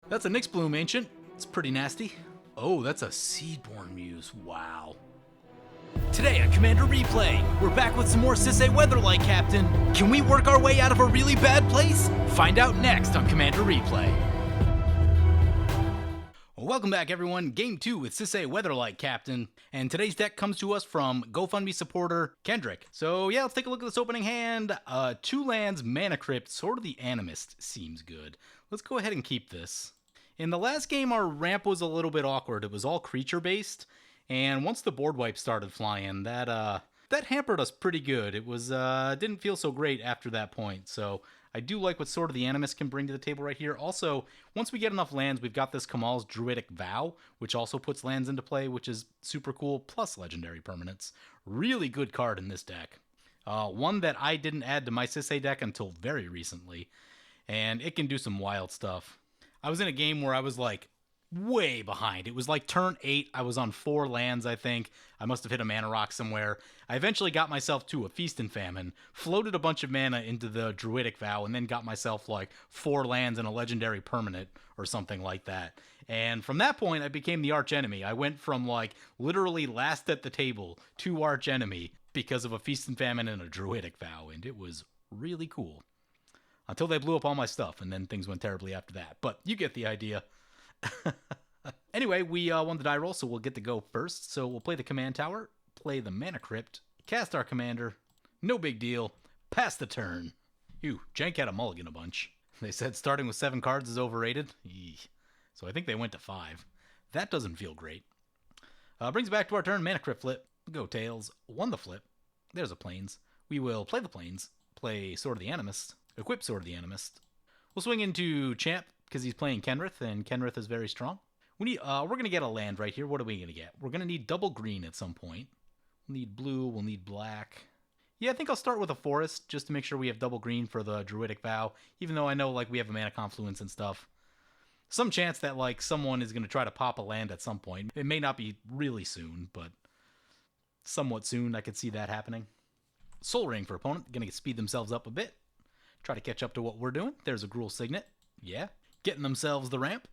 That's a Nyx Bloom, Ancient. It's pretty nasty. Oh, that's a Seedborn Muse. Wow. Today on Commander Replay, we're back with some more Sisay Weatherlight, Captain. Can we work our way out of a really bad place? Find out next on Commander Replay. Well, welcome back, everyone. Game 2 with Sisay Weatherlight, Captain. And today's deck comes to us from GoFundMe supporter Kenrith. So yeah, let's take a look at this opening hand. 2 lands, Mana Crypt, Sword of the Animist seems good. Let's go ahead and keep this. In the last game, our ramp was a little bit awkward. It was all creature-based, and once the board wipe started flying, that hampered us pretty good. It was didn't feel so great after that point, so I do like what Sword of the Animist can bring to the table right here. Also, once we get enough lands, we've got this Kamal's Druidic Vow, which also puts lands into play, which is super cool, plus legendary permanents. Really good card in this deck. One that I didn't add to my Sisay deck until very recently, and it can do some wild stuff. I was in a game where I was like way behind. It was like turn 8. I was on 4 lands, I think. I must have hit a mana rock somewhere. I eventually got myself to a Feast and Famine, floated a bunch of mana into the Druidic Vow, and then got myself like 4 lands and a legendary permanent or something like that. And from that point, I became the arch enemy. I went from like literally last at the table to arch enemy because of a Feast and Famine and a Druidic Vow, and it was really cool. Until they blew up all my stuff, and then things went terribly after that. But you get the idea. Anyway, we won the die roll, so we'll get to go first. So we'll play the command tower, play the Mana Crypt, cast our commander. No big deal. Pass the turn. Ew, Jank had a mulligan a bunch. They said starting with 7 cards is overrated. Eeh. So I think they went to 5. That doesn't feel great. Brings back to our turn, Mana Crypt flip. Go Tails. Won the flip. There's a Plains. We will play the Plains, play Sword of the Animist, equip Sword of the Animist. We'll swing into Champ because he's playing Kenrith, and Kenrith is very strong. We're going to get a land right here. What are we going to get? We're going to need double green at some point. We'll need blue. We'll need black. Yeah, I think I'll start with a forest just to make sure we have double green for the Druidic Vow, even though I know like we have a mana confluence and stuff. Some chance that like someone is going to try to pop a land at some point. It may not be really soon, but somewhat soon I could see that happening. Soul Ring for opponent. Going to speed themselves up a bit. Try to catch up to what we're doing. There's a Gruul Signet. Yeah. Getting themselves the ramp.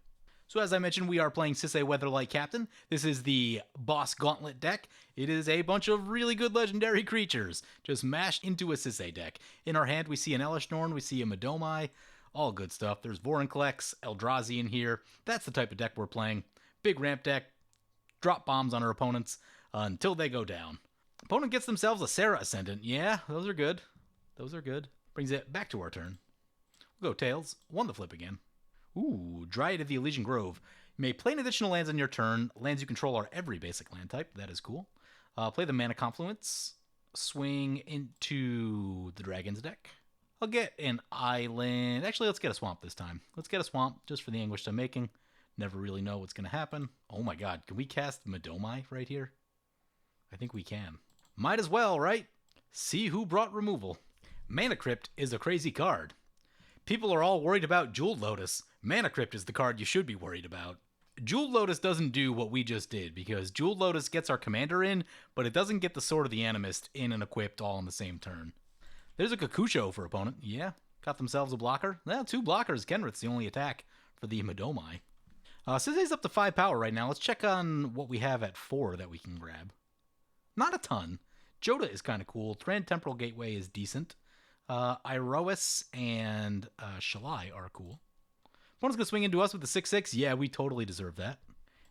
So as I mentioned, we are playing Sisay Weatherlight Captain. This is the Boss Gauntlet deck. It is a bunch of really good legendary creatures just mashed into a Sisay deck. In our hand, we see an Elesh Norn, we see a Midomai. All good stuff. There's Vorinclex, Eldrazi in here. That's the type of deck we're playing. Big ramp deck. Drop bombs on our opponents until they go down. Opponent gets themselves a Serra Ascendant. Yeah, those are good. Those are good. Brings it back to our turn. We'll go Tails. Won the flip again. Ooh, Dryad of the Elysian Grove. You may play an additional lands on your turn. Lands you control are every basic land type. That is cool. Play the Mana Confluence. Swing into the Dragons deck. I'll get an island. Actually, let's get a swamp this time. Let's get a swamp just for the anguish I'm making. Never really know what's going to happen. Oh my god, can we cast Midomai right here? I think we can. Might as well, right? See who brought removal. Mana Crypt is a crazy card. People are all worried about Jeweled Lotus. Mana Crypt is the card you should be worried about. Jeweled Lotus doesn't do what we just did, because Jeweled Lotus gets our commander in, but it doesn't get the Sword of the Animist in and equipped all on the same turn. There's a Kakusho for opponent. Yeah, got themselves a blocker. Well, 2 blockers. Kenrith's the only attack for the Midomai. Sisay's up to 5 power right now. Let's check on what we have at 4 that we can grab. Not a ton. Joda is kind of cool. Thran Temporal Gateway is decent. Iroas and Shalai are cool. Opponent's gonna swing into us with the 6/6. Yeah, we totally deserve that.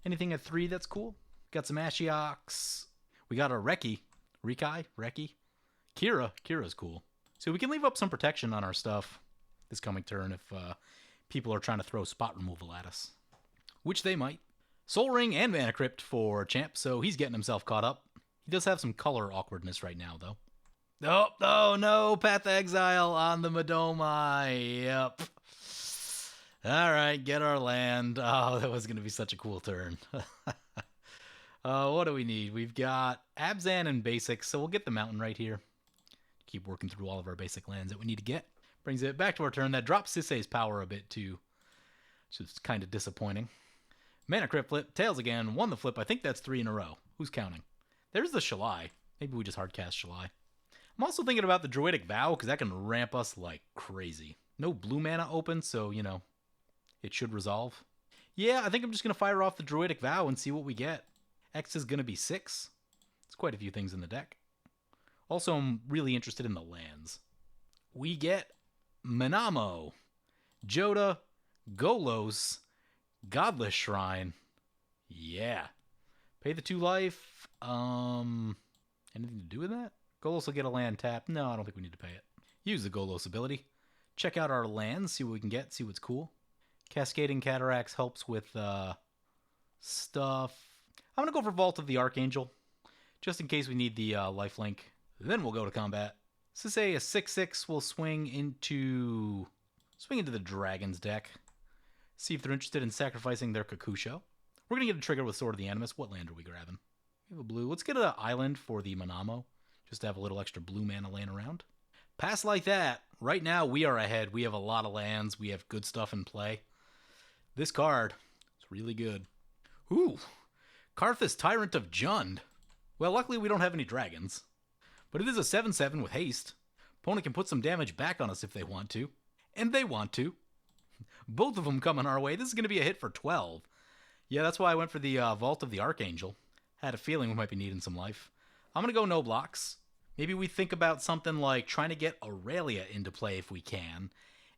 Anything at 3 that's cool? Got some Ashioks. We got a Reki. Kira's cool. So we can leave up some protection on our stuff this coming turn if people are trying to throw spot removal at us. Which they might. Soul Ring and Mana Crypt for Champ, so he's getting himself caught up. He does have some color awkwardness right now, though. Oh no, Path Exile on the Midomai. Yep. Alright, get our land. Oh, that was going to be such a cool turn. What do we need? We've got Abzan and basics, so we'll get the mountain right here. Keep working through all of our basic lands that we need to get. Brings it back to our turn. That drops Sisay's power a bit, too. So it's kind of disappointing. Mana Crypt flip. Tails again. Won the flip. I think that's 3 in a row. Who's counting? There's the Shalai. Maybe we just hardcast Shalai. I'm also thinking about the Druidic Vow, because that can ramp us like crazy. No blue mana open, so, you know, it should resolve. Yeah, I think I'm just going to fire off the Druidic Vow and see what we get. X is going to be 6. It's quite a few things in the deck. Also, I'm really interested in the lands. We get Manamo, Joda, Golos, Godless Shrine. Yeah. Pay the 2 life. Anything to do with that? Golos will get a land tap. No, I don't think we need to pay it. Use the Golos ability. Check out our lands, see what we can get, see what's cool. Cascading Cataracts helps with stuff. I'm going to go for Vault of the Archangel, just in case we need the lifelink. Then we'll go to combat. Sisay, a 6/6, will swing into the Dragon's deck. See if they're interested in sacrificing their Kakusho. We're going to get a trigger with Sword of the Animus. What land are we grabbing? We have a blue. Let's get an island for the Manamo, just to have a little extra blue mana laying around. Pass like that. Right now, we are ahead. We have a lot of lands. We have good stuff in play. This card is really good. Ooh, Karthus, Tyrant of Jund. Well, luckily we don't have any dragons. But it is a 7/7 with haste. Opponent can put some damage back on us if they want to. And they want to. Both of them coming our way. This is going to be a hit for 12. Yeah, that's why I went for the Vault of the Archangel. Had a feeling we might be needing some life. I'm going to go no blocks. Maybe we think about something like trying to get Aurelia into play if we can.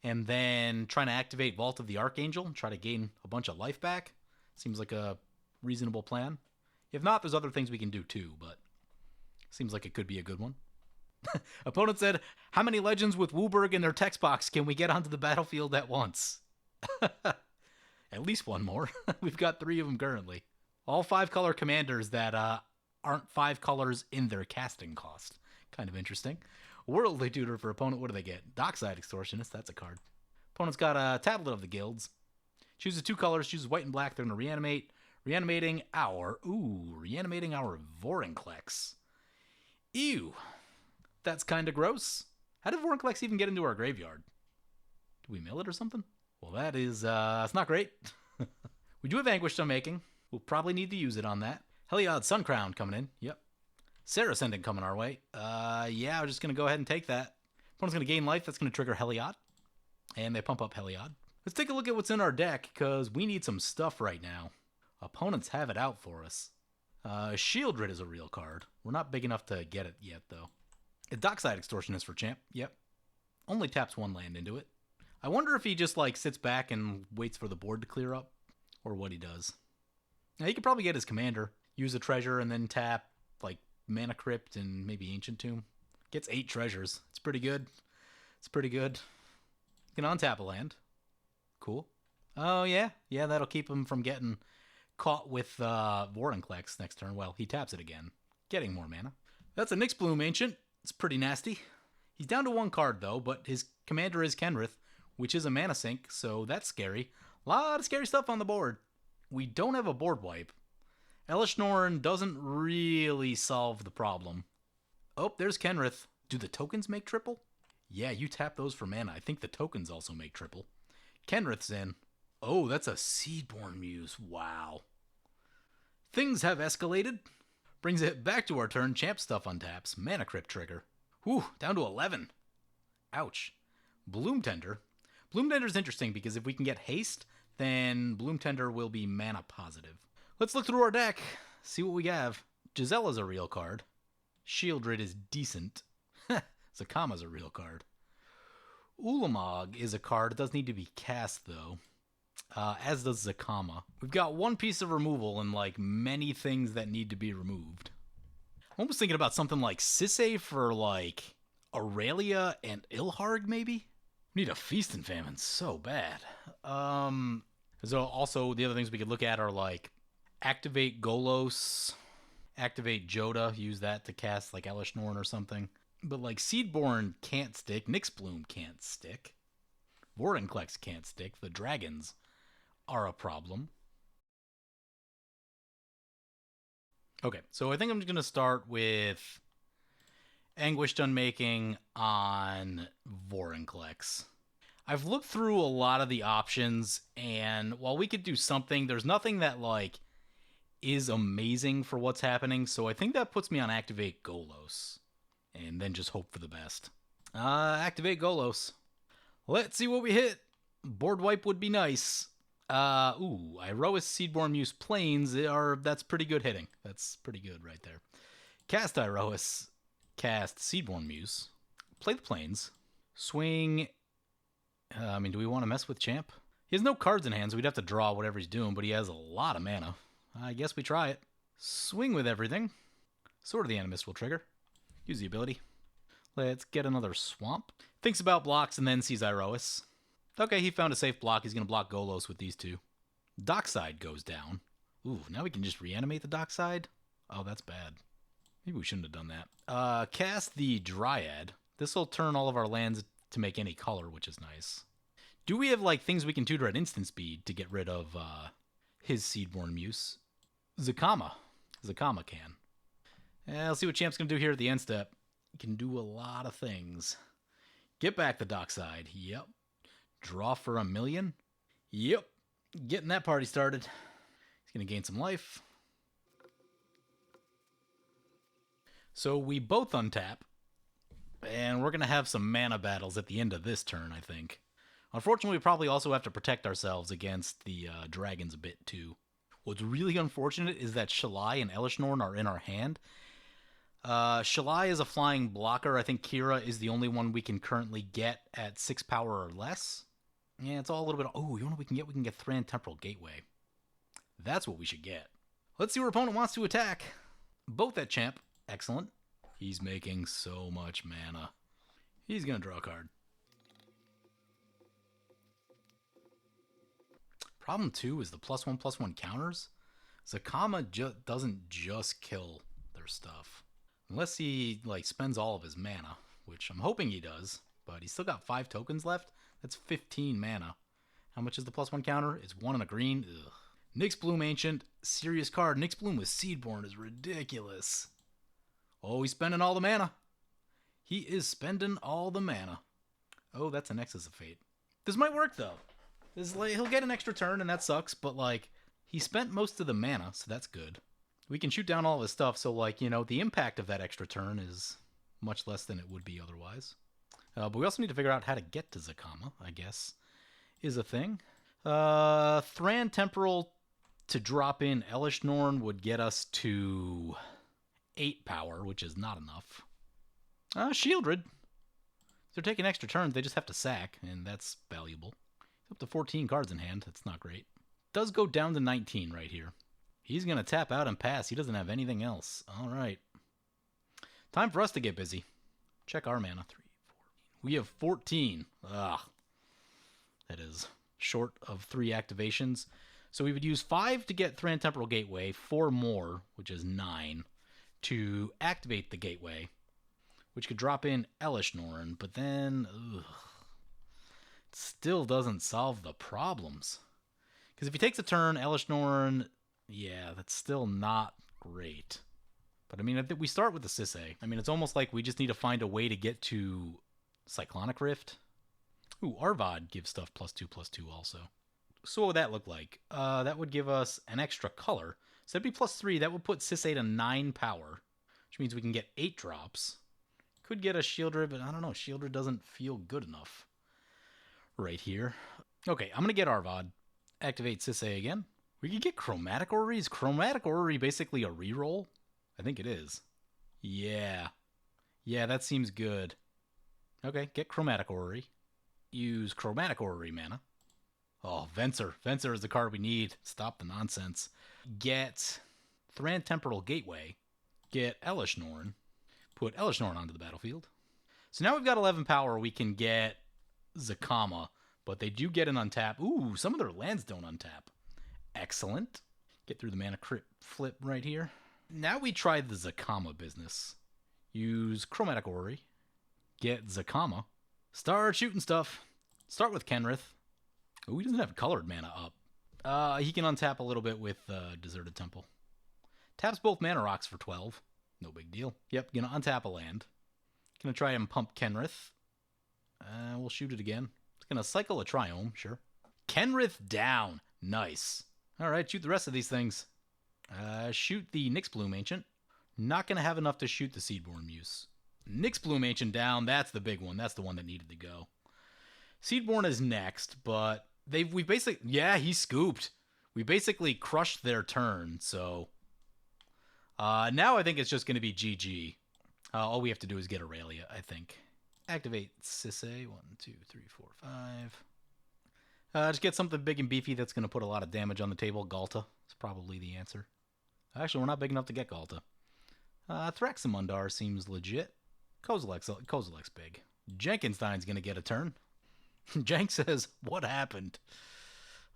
And then trying to activate Vault of the Archangel and try to gain a bunch of life back. Seems like a reasonable plan. If not, there's other things we can do too, but seems like it could be a good one. Opponent said, how many legends with Wooburg in their text box can we get onto the battlefield at once? At least one more. We've got 3 of them currently. All 5-color commanders that aren't 5 colors in their casting cost. Kind of interesting. Worldly Tutor for opponent. What do they get? Dockside Extortionist. That's a card. Opponent's got a Tablet of the Guilds. Chooses 2 colors. Chooses white and black. They're going to reanimate. Reanimating our Vorinclex. Ew. That's kind of gross. How did Vorinclex even get into our graveyard? Did we mill it or something? Well, that is, it's not great. We do have Anguished Unmaking. We'll probably need to use it on that. Heliod Suncrown coming in. Yep. Sarah Ascendant coming our way. Yeah, I'm just going to go ahead and take that. Opponent's going to gain life. That's going to trigger Heliod. And they pump up Heliod. Let's take a look at what's in our deck, because we need some stuff right now. Opponents have it out for us. Shieldred is a real card. We're not big enough to get it yet, though. A Dockside Extortionist for champ. Yep. Only taps 1 land into it. I wonder if he just, like, sits back and waits for the board to clear up, or what he does. Now, he could probably get his commander, use a treasure, and then tap, like, Mana Crypt and maybe Ancient Tomb. Gets 8 treasures. It's pretty good. It's pretty good. You can untap a land. Cool. Oh, yeah. Yeah, that'll keep him from getting caught with Vorinclex next turn. Well, he taps it again, getting more mana. That's a Nyxbloom Ancient. It's pretty nasty. He's down to 1 card, though, but his commander is Kenrith, which is a mana sink, so that's scary. A lot of scary stuff on the board. We don't have a board wipe. Elesh Norn doesn't really solve the problem. Oh, there's Kenrith. Do the tokens make triple? Yeah, you tap those for mana. I think the tokens also make triple. Kenrith's in. Oh, that's a Seedborn Muse. Wow. Things have escalated. Brings it back to our turn. Champ stuff untaps. Mana Crypt trigger. Whew, down to 11. Ouch. Bloom Tender. Bloom Tender's interesting because if we can get haste, then Bloom Tender will be mana positive. Let's look through our deck. See what we have. Gisella's a real card. Shieldred is decent. Zakama's a real card. Ulamog is a card. It does need to be cast, though. As does Zakama. We've got 1 piece of removal and, like, many things that need to be removed. I'm almost thinking about something like Sisay for, like, Aurelia and Ilharg, maybe? We need a Feast and Famine so bad. So also, the other things we could look at are, like, activate Golos, activate Joda, use that to cast, like, Elesh Norn or something. But, like, Seedborn can't stick, Nyxbloom can't stick, Vorinclex can't stick, the dragons are a problem. Okay, so I think I'm just going to start with Anguished Unmaking on Vorinclex. I've looked through a lot of the options, and while we could do something, there's nothing that, like, is amazing for what's happening, so I think that puts me on Activate Golos. And then just hope for the best. Activate Golos. Let's see what we hit. Board wipe would be nice. Iroas Seedborn Muse Plains that's pretty good hitting. That's pretty good right there. Cast Iroas, cast Seedborn Muse, play the Plains, swing. Do we want to mess with Champ? He has no cards in hand, so we'd have to draw whatever he's doing, but he has a lot of mana. I guess we try it. Swing with everything. Sword of the Animist will trigger. Use the ability. Let's get another Swamp. Thinks about blocks and then sees Iroas. Okay, he found a safe block. He's going to block Golos with these two. Dockside goes down. Ooh, now we can just reanimate the Dockside? Oh, that's bad. Maybe we shouldn't have done that. Cast the Dryad. This will turn all of our lands to make any color, which is nice. Do we have, like, things we can tutor at instant speed to get rid of his Seedborn Muse? Zakama. Zakama can. Let's see what Champ's going to do here at the end step. He can do a lot of things. Get back the Dockside. Yep. Draw for 1,000,000. Yep. Getting that party started. He's going to gain some life. So we both untap. And we're going to have some mana battles at the end of this turn, I think. Unfortunately, we probably also have to protect ourselves against the dragons a bit, too. What's really unfortunate is that Shalai and Elishnorn are in our hand. Shalai is a flying blocker. I think Kira is the only one we can currently get at 6 power or less. Yeah, it's all a little bit... Oh, you know what we can get? We can get Thran Temporal Gateway. That's what we should get. Let's see what our opponent wants to attack. Both at Champ. Excellent. He's making so much mana. He's going to draw a card. Problem 2 is the +1/+1 counters. Zakama doesn't just kill their stuff. Unless he spends all of his mana, which I'm hoping he does. But he's still got 5 tokens left. That's 15 mana. How much is the +1 counter? It's 1 and a green. Ugh. Nyx Bloom Ancient. Serious card. Nyx Bloom with Seedborn is ridiculous. Oh, he's spending all the mana. He is spending all the mana. Oh, that's a Nexus of Fate. This might work, though. He'll get an extra turn, and that sucks, but, he spent most of the mana, so that's good. We can shoot down all of his stuff, so, the impact of that extra turn is much less than it would be otherwise. But we also need to figure out how to get to Zakama, I guess, is a thing. Thran Temporal to drop in Elishnorn would get us to 8 power, which is not enough. Shieldred. If they're taking extra turns, they just have to sack, and that's valuable. Up to 14 cards in hand. That's not great. Does go down to 19 right here. He's going to tap out and pass. He doesn't have anything else. All right. Time for us to get busy. Check our mana. 3, 14. We have 14. Ugh. That is short of 3 activations. So we would use 5 to get Thran Temporal Gateway, 4 more, which is 9, to activate the Gateway, which could drop in Elishnorn, but then... Ugh. Still doesn't solve the problems. Because if he takes a turn, Elishnorn, yeah, that's still not great. But I think we start with the Sisay. It's almost like we just need to find a way to get to Cyclonic Rift. Ooh, Arvad gives stuff +2/+2 also. So what would that look like? That would give us an extra color. So that'd be +3. That would put Sisay to 9 power, which means we can get 8 drops. Could get a Shieldred, but I don't know. Shieldred doesn't feel good enough. Right here. Okay, I'm going to get Arvad. Activate Sisay again. We can get Chromatic Orrery. Is Chromatic Orrery basically a reroll? I think it is. Yeah. Yeah, that seems good. Okay, get Chromatic Orrery. Use Chromatic Orrery mana. Oh, Venser. Venser is the card we need. Stop the nonsense. Get Thran Temporal Gateway. Get Elishnorn. Put Elishnorn onto the battlefield. So now we've got 11 power. We can get Zakama, but they do get an untap. Ooh, some of their lands don't untap. Excellent. Get through the mana crypt flip right here. Now we try the Zakama business. Use Chromatic Orrery. Get Zakama. Start shooting stuff. Start with Kenrith. Ooh, he doesn't have colored mana up. He can untap a little bit with Deserted Temple. Taps both mana rocks for 12. No big deal. Yep, gonna untap a land. Gonna try and pump Kenrith. We'll shoot it again. It's going to cycle a Triome, sure. Kenrith down. Nice. All right, shoot the rest of these things. Shoot the Nyx Bloom Ancient. Not going to have enough to shoot the Seedborn Muse. Nyx Bloom Ancient down. That's the big one. That's the one that needed to go. Seedborn is next, but We basically, yeah, he scooped. We basically crushed their turn, so now I think it's just going to be GG. All we have to do is get Aurelia, I think. Activate Sisay. 1, 2, 3, 4, 5. Just get something big and beefy that's going to put a lot of damage on the table. Galta is probably the answer. Actually, we're not big enough to get Galta. Thraxamundar seems legit. Kozilek's big. Jenkinstein's going to get a turn. Jank says, what happened?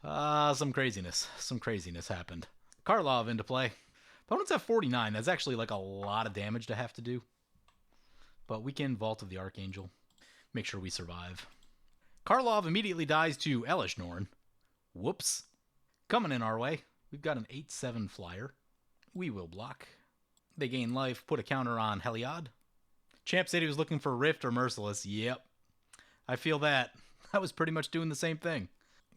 Some craziness. Some craziness happened. Karlov into play. Opponents have 49. That's actually like a lot of damage to have to do. But we can Vault of the Archangel. Make sure we survive. Karlov immediately dies to Elishnorn. Whoops. Coming in our way. We've got an 8/7 flyer. We will block. They gain life. Put a counter on Heliod. Champ said he was looking for Rift or Merciless. Yep. I feel that. I was pretty much doing the same thing.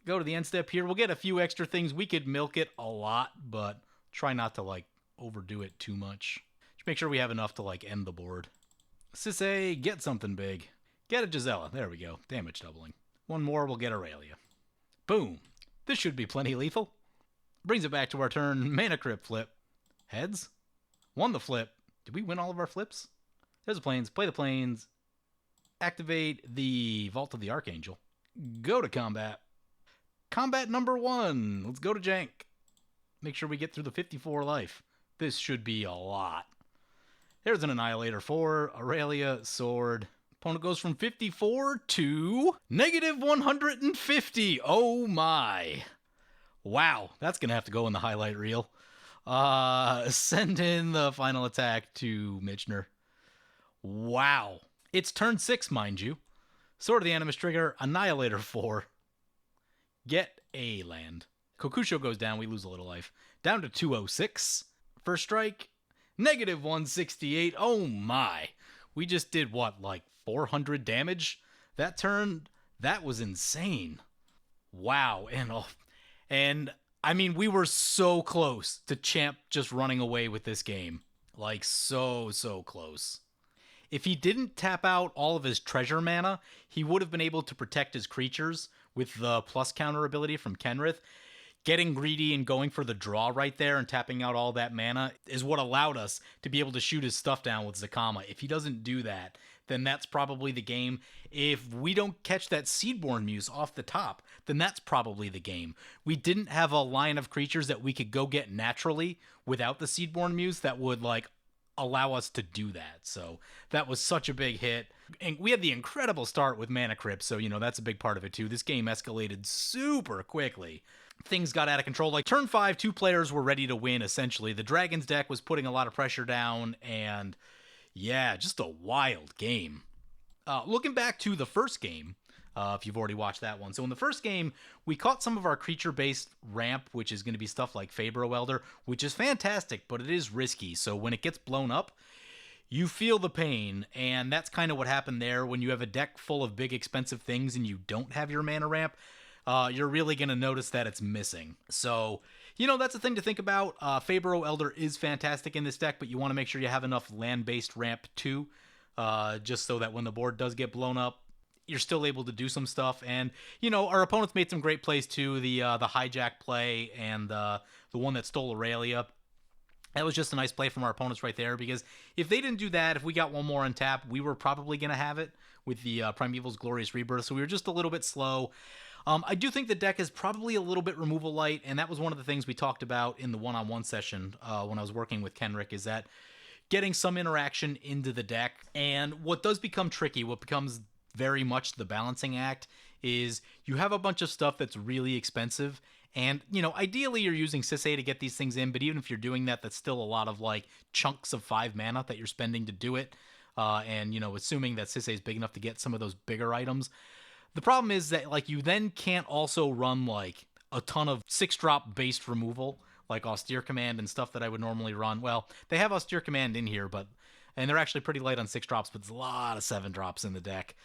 Go to the end step here. We'll get a few extra things. We could milk it a lot, but try not to, like, overdo it too much. Just make sure we have enough to, like, end the board. Sisay, get something big. Get a Gisela. There we go. Damage doubling. One more, we'll get Aurelia. Boom. This should be plenty lethal. Brings it back to our turn. Mana Crypt flip. Heads. Won the flip. Did we win all of our flips? There's the planes. Play the planes. Activate the Vault of the Archangel. Go to combat. Combat number 1. Let's go to Jank. Make sure we get through the 54 life. This should be a lot. There's an Annihilator 4. Aurelia, sword. Opponent goes from 54 to negative 150. Oh my. Wow. That's going to have to go in the highlight reel. Send in the final attack to Mitchner. Wow. It's turn 6, mind you. Sword of the Animus trigger. Annihilator 4. Get a land. Kokusho goes down. We lose a little life. Down to 206. First strike. Negative 168. Oh my. We just did what, like 400 damage that turn? That was insane. Wow. And I mean, we were so close to Champ just running away with this game. Like, so close. If he didn't tap out all of his treasure mana, he would have been able to protect his creatures with the plus counter ability from Kenrith. Getting greedy and going for the draw right there and tapping out all that mana is what allowed us to be able to shoot his stuff down with Zakama. If he doesn't do that, then that's probably the game. If we don't catch that Seedborn Muse off the top, then that's probably the game. We didn't have a line of creatures that we could go get naturally without the Seedborn Muse that would, like, allow us to do that. So that was such a big hit. And we had the incredible start with Mana Crypt, so, you know, that's a big part of it too. This game escalated super quickly. Things got out of control. Like, turn 5, 2 players were ready to win, essentially. The Dragon's deck was putting a lot of pressure down, and yeah, just a wild game. Looking back to the first game, if you've already watched that one. So in the first game, we caught some of our creature-based ramp, which is going to be stuff like Fabro Elder, which is fantastic, but it is risky. So when it gets blown up, you feel the pain, and that's kind of what happened there. When you have a deck full of big, expensive things and you don't have your mana ramp, you're really going to notice that it's missing. So, you know, that's a thing to think about. Fabro Elder is fantastic in this deck, but you want to make sure you have enough land-based ramp too, just so that when the board does get blown up, you're still able to do some stuff. And, you know, our opponents made some great plays too. The hijack play and the one that stole Aurelia. That was just a nice play from our opponents right there, because if they didn't do that, if we got one more on tap, we were probably going to have it with the Primeval's Glorious Rebirth. So we were just a little bit slow. I do think the deck is probably a little bit removal light, and that was one of the things we talked about in the one-on-one session when I was working with Kenrith, is that getting some interaction into the deck. And what does become tricky, what becomes very much the balancing act, is you have a bunch of stuff that's really expensive, and, you know, ideally you're using Sisay to get these things in, but even if you're doing that, that's still a lot of, like, chunks of 5 mana that you're spending to do it, and, you know, assuming that Sisay is big enough to get some of those bigger items. The problem is that, like, you then can't also run, like, a ton of 6-drop based removal, like Austere Command and stuff that I would normally run. Well, they have Austere Command in here, and they're actually pretty light on 6 drops, but there's a lot of 7 drops in the deck.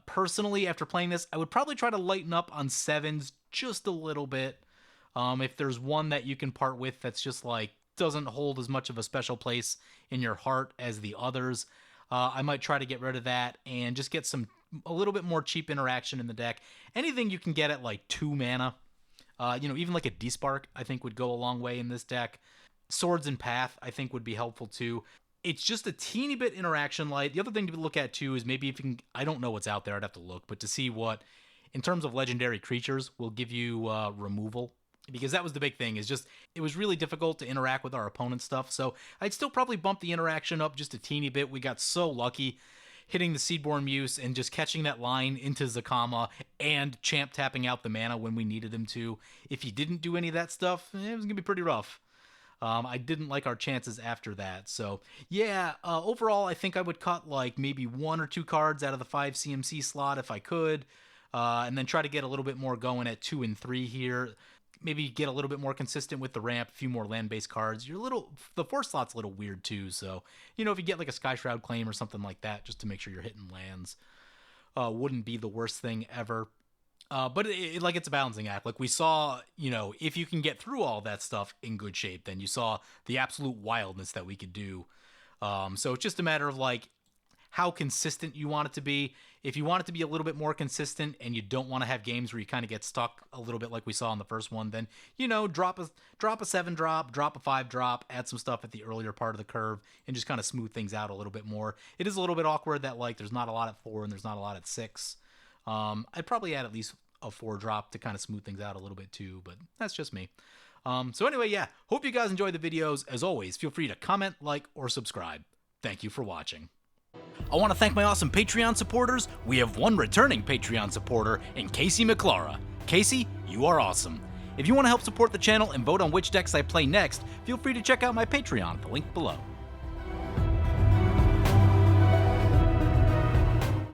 Personally, after playing this, I would probably try to lighten up on 7s just a little bit. If there's one that you can part with that's just, like, doesn't hold as much of a special place in your heart as the others, I might try to get rid of that and just get some a little bit more cheap interaction in the deck. Anything you can get at like 2 mana, even like a D-Spark, I think would go a long way in this deck. Swords and Path, I think, would be helpful too. It's just a teeny bit interaction light. The other thing to look at too is maybe if you can, I don't know what's out there, I'd have to look, but to see what, in terms of legendary creatures, will give you removal. Because that was the big thing, is just, it was really difficult to interact with our opponent's stuff. So I'd still probably bump the interaction up just a teeny bit. We got so lucky hitting the Seedborn Muse and just catching that line into Zakama and champ tapping out the mana when we needed him to. If he didn't do any of that stuff, it was going to be pretty rough. I didn't like our chances after that. So yeah, overall, I think I would cut like maybe 1 or 2 cards out of the 5 CMC slot if I could. And then try to get a little bit more going at 2 and 3 here. Maybe get a little bit more consistent with the ramp, a few more land-based cards. The 4 slot's a little weird too, so, if you get like a Sky Shroud Claim or something like that, just to make sure you're hitting lands, wouldn't be the worst thing ever. But it's a balancing act. Like we saw, if you can get through all that stuff in good shape, then you saw the absolute wildness that we could do. So it's just a matter of like how consistent you want it to be. If you want it to be a little bit more consistent and you don't want to have games where you kind of get stuck a little bit like we saw in the first one, then, drop a 7-drop, drop a 5-drop, add some stuff at the earlier part of the curve, and just kind of smooth things out a little bit more. It is a little bit awkward that, like, there's not a lot at 4 and there's not a lot at 6. I'd probably add at least a 4-drop to kind of smooth things out a little bit too, but that's just me. So anyway, yeah, hope you guys enjoyed the videos. As always, feel free to comment, like, or subscribe. Thank you for watching. I want to thank my awesome Patreon supporters. We have 1 returning Patreon supporter in Casey McClara. Casey, you are awesome. If you want to help support the channel and vote on which decks I play next, feel free to check out my Patreon at the link below.